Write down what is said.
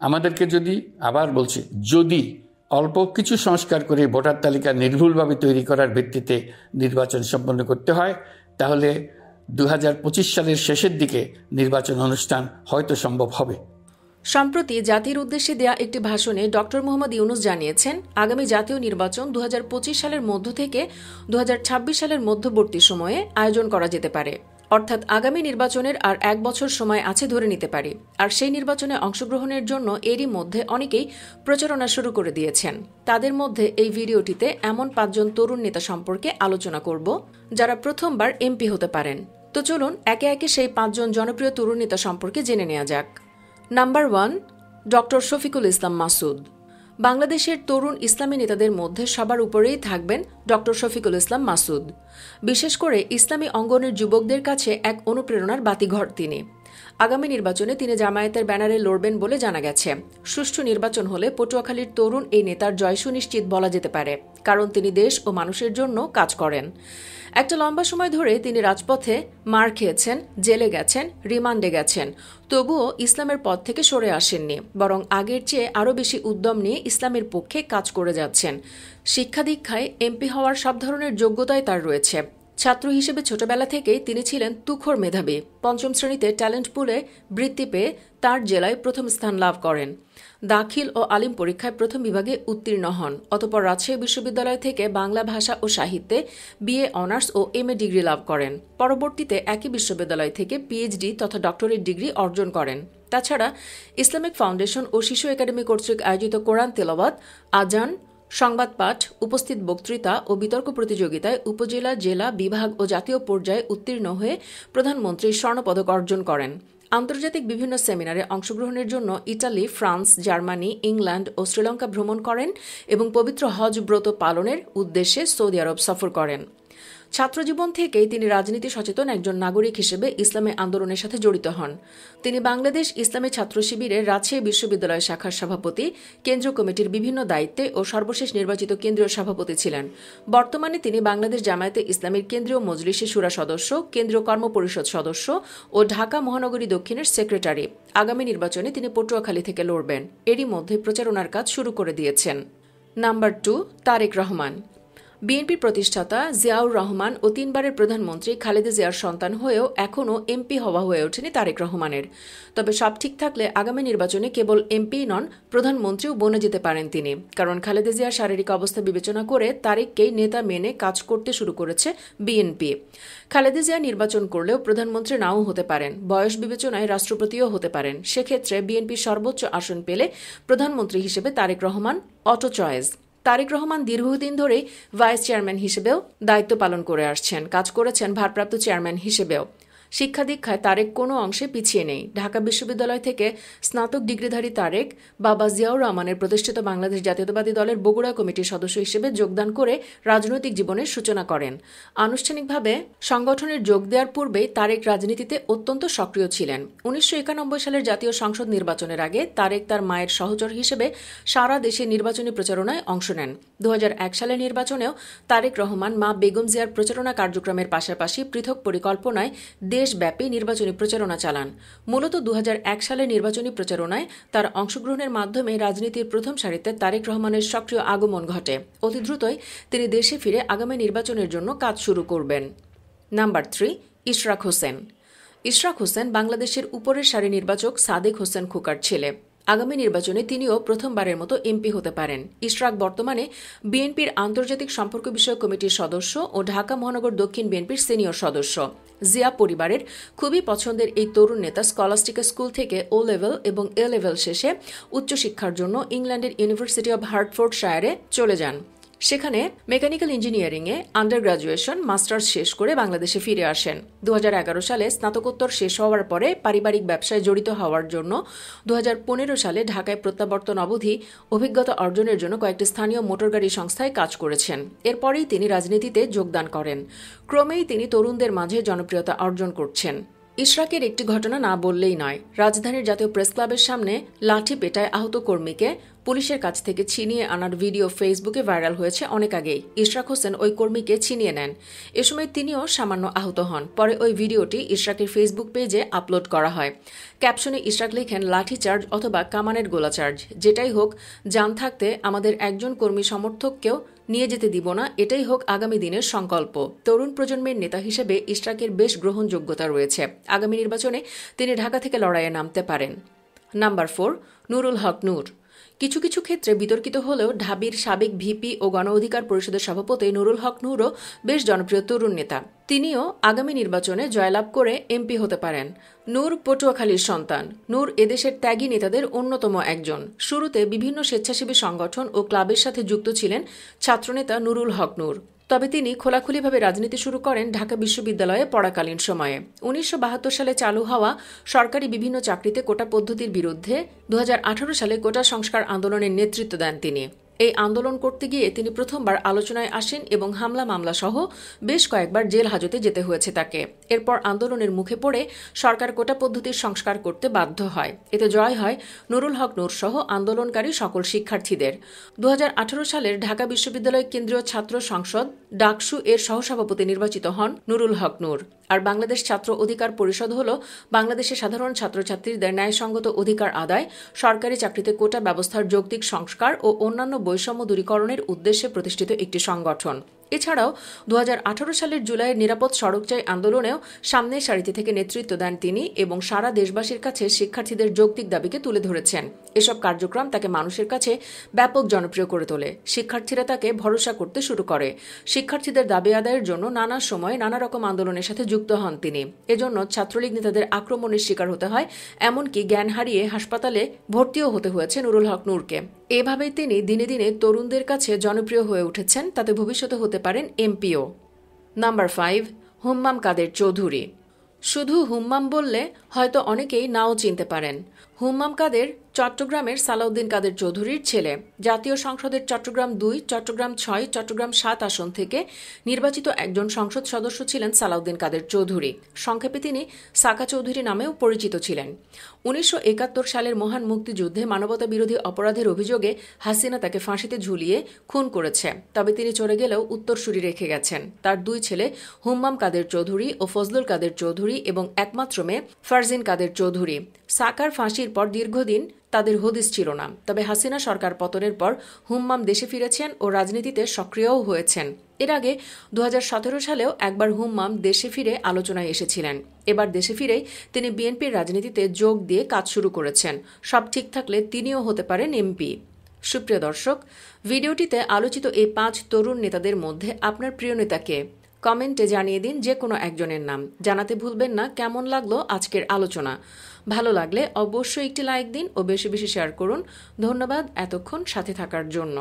আমাদেরকে যদি, আবার বলছি, যদি অল্প কিছু সংস্কার করে ভোটার তালিকা নির্ভুলভাবে তৈরি করার ভিত্তিতে নির্বাচন সম্পন্ন করতে হয়, তাহলে 2025 সালের শেষের দিকে নির্বাচন অনুষ্ঠান হয়তো সম্ভব হবে। সম্প্রতি জাতির উদ্দেশ্যে দেয়া একটি ভাষণে ডক্টর মোহাম্মদ ইউনূস জানিয়েছেন, আগামী জাতীয় নির্বাচন 2025 সালের মধ্য থেকে 2026 সালের মধ্যবর্তী সময়ে আয়োজন করা যেতে পারে। অর্থাৎ আগামী নির্বাচনের আর 1 বছর সময় আছে ধরে নিতে পারি। আর সেই নির্বাচনে অংশগ্রহণের জন্য এরই মধ্যে অনেকেই প্রচারণা শুরু করে দিয়েছেন। তাদের মধ্যে এই ভিডিওটিতে এমন 5 জন তরুণ নেতা সম্পর্কে আলোচনা করব যারা প্রথমবার এমপি হতে পারেন। তো চলুন একে একে সেই 5 জন জনপ্রিয় তরুণ নেতা সম্পর্কে জেনে নেওয়া যাক। Number 1, doctor Shafiqul Islam Masud. বাংলাদেশের তরুণ ইসলামী নেতাদের মধ্যে সবার উপরেই থাকবেন ডক্টর শফিকুল ইসলাম মাসুদ। বিশেষ করে ইসলামী অঙ্গনের যুবকদের কাছে এক অনুপ্রেরণার বাতিঘর তিনি। আগামী নির্বাচনে তিনি জামায়াতের ব্যানারে লড়বেন বলে জানা গেছে। সুষ্ঠু নির্বাচন হলে পটুয়াখালীর তরুণ এই নেতার জয় সুনিশ্চিত বলা যেতে পারে, কারণ তিনি দেশ ও মানুষের জন্য কাজ করেন। একটা লম্বা সময় ধরে তিনি রাজপথে মার খেয়েছেন, জেলে গেছেন, রিমান্ডে গেছেন, তবুও ইসলামের পথ থেকে সরে আসেননি, বরং আগের চেয়ে আরও বেশি উদ্যম নিয়ে ইসলামের পক্ষে কাজ করে যাচ্ছেন। শিক্ষা দীক্ষায় এমপি হওয়ার সব ধরনের যোগ্যতাই তার রয়েছে। ছাত্র হিসেবে ছোটবেলা থেকেই তিনি ছিলেন তুখোড় মেধাবী। 5ম শ্রেণীতে ট্যালেন্ট পুলে বৃত্তি পেয়ে তার জেলায় প্রথম স্থান লাভ করেন। দাখিল ও আলিম পরীক্ষায় প্রথম বিভাগে উত্তীর্ণ হন। অতঃপর রাজশাহী বিশ্ববিদ্যালয় থেকে বাংলা ভাষা ও সাহিত্যে বিএ অনার্স ও এমএ ডিগ্রি লাভ করেন। পরবর্তীতে একই বিশ্ববিদ্যালয় থেকে পিএইচডি তথা ডক্টরেট ডিগ্রি অর্জন করেন। তাছাড়া ইসলামিক ফাউন্ডেশন ও শিশু একাডেমি কর্তৃক আয়োজিত কোরআন তেলাওয়াত, আজান, সংবাদ পাঠ, উপস্থিত বক্তৃতা ও বিতর্ক প্রতিযোগিতায় উপজেলা, জেলা, বিভাগ ও জাতীয় পর্যায়ে উত্তীর্ণ হয়ে প্রধানমন্ত্রীর স্বর্ণপদক অর্জন করেন। আন্তর্জাতিক বিভিন্ন সেমিনারে অংশগ্রহণের জন্য ইটালি, ফ্রান্স, জার্মানি, ইংল্যান্ড ও শ্রীলঙ্কা ভ্রমণ করেন এবং পবিত্র হজ ব্রত পালনের উদ্দেশ্যে সৌদি আরব সফর করেন। ছাত্রজীবন থেকেই তিনি রাজনীতি সচেতন একজন নাগরিক হিসেবে ইসলামী আন্দোলনের সাথে জড়িত হন। তিনি বাংলাদেশ ইসলামী ছাত্র শিবিরের রাজশাহী বিশ্ববিদ্যালয় শাখার সভাপতি, কেন্দ্রীয় কমিটির বিভিন্ন দায়িত্বে ও সর্বশেষ নির্বাচিত কেন্দ্রীয় সভাপতি ছিলেন। বর্তমানে তিনি বাংলাদেশ জামায়াতে ইসলামীর কেন্দ্রীয় মজলিসে শুরা সদস্য, কেন্দ্রীয় কর্মপরিষদ সদস্য ও ঢাকা মহানগরী দক্ষিণের সেক্রেটারি। আগামী নির্বাচনে তিনি পটুয়াখালী থেকে লড়বেন। এরই মধ্যে প্রচারণার কাজ শুরু করে দিয়েছেন। নাম্বার 2, তারেক রহমান। বিএনপির প্রতিষ্ঠাতা জিয়াউর রহমান ও 3 বারের প্রধানমন্ত্রী খালেদা জিয়ার সন্তান হয়েও এখনও এমপি হওয়া হয়ে ওঠেনি তারেক রহমানের। তবে সব ঠিক থাকলে আগামী নির্বাচনে কেবল এমপি নন, প্রধানমন্ত্রীও বনে যেতে পারেন তিনি। কারণ খালেদা জিয়ার শারীরিক অবস্থা বিবেচনা করে তারেককেই নেতা মেনে কাজ করতে শুরু করেছে বিএনপি। খালেদা জিয়া নির্বাচন করলেও প্রধানমন্ত্রী নাও হতে পারেন, বয়স বিবেচনায় রাষ্ট্রপতিও হতে পারেন। সেক্ষেত্রে বিএনপির সর্বোচ্চ আসন পেলে প্রধানমন্ত্রী হিসেবে তারেক রহমান অটো চয়েস। তারেক রহমান দীর্ঘদিন ধরে ভাইস চেয়ারম্যান হিসেবেও দায়িত্ব পালন করে আসছেন, কাজ করেছেন ভারপ্রাপ্ত চেয়ারম্যান হিসেবেও। শিক্ষা দীক্ষায় তারেক কোনো অংশে পিছিয়ে নেই। ঢাকা বিশ্ববিদ্যালয় থেকে স্নাতক ডিগ্রিধারী তারেক বাবা জিয়াউর রহমানের প্রতিষ্ঠিত বাংলাদেশ জাতীয়তাবাদী দলের বগুড়া কমিটির সদস্য হিসেবে যোগদান করে রাজনৈতিক জীবনের সূচনা করেন। আনুষ্ঠানিকভাবে সংগঠনের যোগ দেওয়ার পূর্বেই তারেক রাজনীতিতে অত্যন্ত সক্রিয় ছিলেন। 1991 সালের জাতীয় সংসদ নির্বাচনের আগে তারেক তার মায়ের সহচর হিসেবে সারা দেশে নির্বাচনী প্রচারণায় অংশ নেন। 2001 সালের নির্বাচনেও তারেক রহমান মা বেগম জিয়ার প্রচারণা কার্যক্রমের পাশাপাশি পৃথক পরিকল্পনায় দেশব্যাপী নির্বাচনী প্রচারণা চালান। মূলত 2001 সালের নির্বাচনী প্রচারণায় তার অংশগ্রহণের মাধ্যমে রাজনীতির প্রথম সারিতে তারেক রহমানের সক্রিয় আগমন ঘটে। অতি দ্রুতই তিনি দেশে ফিরে আগামী নির্বাচনের জন্য কাজ শুরু করবেন। নাম্বার 3, ইশরাক হোসেন। ইশরাক হোসেন বাংলাদেশের উপরের সারি নির্বাচক সাদেক হোসেন খোকার ছেলে। আগামী নির্বাচনে তিনিও প্রথমবারের মতো এমপি হতে পারেন। ইশরাক বর্তমানে বিএনপির আন্তর্জাতিক সম্পর্ক বিষয়ক কমিটির সদস্য ও ঢাকা মহানগর দক্ষিণ বিএনপির সিনিয়র সদস্য। জিয়া পরিবারের খুবই পছন্দের এই তরুণ নেতা স্কলাস্টিকা স্কুল থেকে ও লেভেল এবং এ লেভেল শেষে উচ্চশিক্ষার জন্য ইংল্যান্ডের ইউনিভার্সিটি অব হার্টফোর্ডশায়ারে চলে যান। সেখানে মেকানিক্যাল ইঞ্জিনিয়ারিংয়ে আন্ডার গ্রাজুয়েশন, মাস্টার্স শেষ করে বাংলাদেশে ফিরে আসেন। 2011 সালে স্নাতকোত্তর শেষ হওয়ার পরে পারিবারিক ব্যবসায় জড়িত হওয়ার জন্য 2015 সালে ঢাকায় প্রত্যাবর্তন অবধি অভিজ্ঞতা অর্জনের জন্য কয়েকটি স্থানীয় মোটরগাড়ি সংস্থায় কাজ করেছেন। এরপরেই তিনি রাজনীতিতে যোগদান করেন। ক্রমেই তিনি তরুণদের মাঝে জনপ্রিয়তা অর্জন করছেন। ইশরাকের একটি ঘটনা না বললেই নয়। রাজধানীর জাতীয় প্রেস ক্লাবের সামনে লাঠি পেটায় আহত কর্মীকে পুলিশের কাছ থেকে ছিনিয়ে আনার ভিডিও ফেসবুকে ভাইরাল হয়েছে অনেক আগেই। ইশরাক হোসেন ওই কর্মীকে ছিনিয়ে নেন। এ সময় তিনিও সামান্য আহত হন। পরে ওই ভিডিওটি ইশরাকের ফেসবুক পেজে আপলোড করা হয়। ক্যাপশনে ইশরাক লেখেন, লাঠিচার্জ অথবা কামানের গোলাচার্জ, যেটাই হোক, জান থাকতে আমাদের একজন কর্মী সমর্থককেও নিয়ে যেতে দিব না, এটাই হোক আগামী দিনের সংকল্প। তরুণ প্রজন্মের নেতা হিসেবে ইশরাকের বেশ গ্রহণযোগ্যতা রয়েছে। আগামী নির্বাচনে তিনি ঢাকা থেকে লড়াইয়ে নামতে পারেন। নাম্বার 4, নুরুল হক নূর। কিছু কিছু ক্ষেত্রে বিতর্কিত হলেও ঢাবির সাবেক ভিপি ও গণ অধিকার পরিষদের সভাপতি নুরুল হক নূরও বেশ জনপ্রিয় তরুণ নেতা। তিনিও আগামী নির্বাচনে জয়লাভ করে এমপি হতে পারেন। নূর পটুয়াখালীর সন্তান। নূর এদেশের ত্যাগী নেতাদের অন্যতম একজন। শুরুতে বিভিন্ন স্বেচ্ছাসেবী সংগঠন ও ক্লাবের সাথে যুক্ত ছিলেন ছাত্রনেতা নুরুল হক নূর। তবে তিনি খোলাখুলিভাবে রাজনীতি শুরু করেন ঢাকা বিশ্ববিদ্যালয়ে পড়াকালীন সময়ে। 1972 সালে চালু হওয়া সরকারি বিভিন্ন চাকরিতে কোটা পদ্ধতির বিরুদ্ধে 2018 সালে কোটা সংস্কার আন্দোলনের নেতৃত্ব দেন তিনি। এই আন্দোলন করতে গিয়ে তিনি প্রথমবার আলোচনায় আসেন এবং হামলা মামলা সহ বেশ কয়েকবার জেল হাজতে যেতে হয়েছে তাকে। এরপর আন্দোলনের মুখে পড়ে সরকার কোটা পদ্ধতির সংস্কার করতে বাধ্য হয়। এতে জয় হয় নুরুল হক নূর সহ আন্দোলনকারী সকল শিক্ষার্থীদের। 2018 সালের ঢাকা বিশ্ববিদ্যালয় কেন্দ্রীয় ছাত্র সংসদ ডাকসু এর সহসভাপতি নির্বাচিত হন নুরুল হক নূর। আর বাংলাদেশ ছাত্র অধিকার পরিষদ হল বাংলাদেশের সাধারণ ছাত্রছাত্রীদের ন্যায়সঙ্গত অধিকার আদায়, সরকারি চাকরিতে কোটা ব্যবস্থার যৌক্তিক সংস্কার ও অন্যান্য বৈষম্য দূরীকরণের উদ্দেশ্যে প্রতিষ্ঠিত একটি সংগঠন। এছাড়াও 2018 সালের জুলাইয়ের নিরাপদ সড়ক চাই আন্দোলনেও সামনের সারিতে থেকে নেতৃত্ব দেন তিনি এবং সারা দেশবাসীর কাছে শিক্ষার্থীদের যৌক্তিক দাবিকে তুলে ধরেছেন। এসব কার্যক্রম তাকে মানুষের কাছে ব্যাপক জনপ্রিয় করে তোলে। শিক্ষার্থীরা তাকে ভরসা করতে শুরু করে। শিক্ষার্থীদের দাবি আদায়ের জন্য নানা সময় নানা রকম আন্দোলনের সাথে যুক্ত হন তিনি। এজন্য ছাত্রলীগ নেতাদের আক্রমণের শিকার হতে হয়, এমনকি জ্ঞান হারিয়ে হাসপাতালে ভর্তিও হতে হয়েছে নুরুল হক নূরকে। এভাবেই তিনি দিনে দিনে তরুণদের কাছে জনপ্রিয় হয়ে উঠেছেন, তাতে ভবিষ্যতে হতে পারেন এমপিও। নাম্বার 5, হুম্মাম কাদের চৌধুরী। শুধু হুম্মাম বললে হয়তো অনেকেই নাও চিনতে পারেন। হুম্মাম কাদের চট্টগ্রামের সালাউদ্দিন কাদের চৌধুরীর ছেলে। জাতীয় সংসদের চট্টগ্রাম 2, চট্টগ্রাম 6, চট্টগ্রাম 7 আসন থেকে নির্বাচিত একজন সংসদ সদস্য ছিলেন সালাউদ্দিন কাদের চৌধুরী। সংক্ষেপে তিনি সাকা চৌধুরী নামেও পরিচিত ছিলেন। 1971 সালের মহান মুক্তিযুদ্ধে মানবতা বিরোধী অপরাধের অভিযোগে হাসিনা তাকে ফাঁসিতে ঝুলিয়ে খুন করেছে। তবে তিনি চলে গেলেও উত্তরসূরি রেখে গেছেন। তার 2 ছেলে হুম্মাম কাদের চৌধুরী ও ফজলুল কাদের চৌধুরী এবং একমাত্র মেয়ে ফারজিন কাদের চৌধুরী। সাকার ফাঁসির পর দীর্ঘদিন তাদের হদিস ছিল না। তবে হাসিনা সরকার পতনের পর হুম্মাম দেশে ফিরেছেন ও রাজনীতিতে সক্রিয়ও হয়েছেন। এর আগে 2017 সালেও একবার হুম্মাম দেশে ফিরে আলোচনায় এসেছিলেন। এবার দেশে ফিরেই তিনি বিএনপির রাজনীতিতে যোগ দিয়ে কাজ শুরু করেছেন। সব ঠিক থাকলে তিনিও হতে পারেন এমপি। সুপ্রিয় দর্শক, ভিডিওটিতে আলোচিত এই 5 তরুণ নেতাদের মধ্যে আপনার প্রিয় নেতাকে কমেন্টে জানিয়ে দিন যে কোনো একজনের নাম। জানাতে ভুলবেন না কেমন লাগলো আজকের আলোচনা। ভালো লাগলে অবশ্যই একটি লাইক দিন ও বেশি বেশি শেয়ার করুন। ধন্যবাদ এতক্ষণ সাথে থাকার জন্য।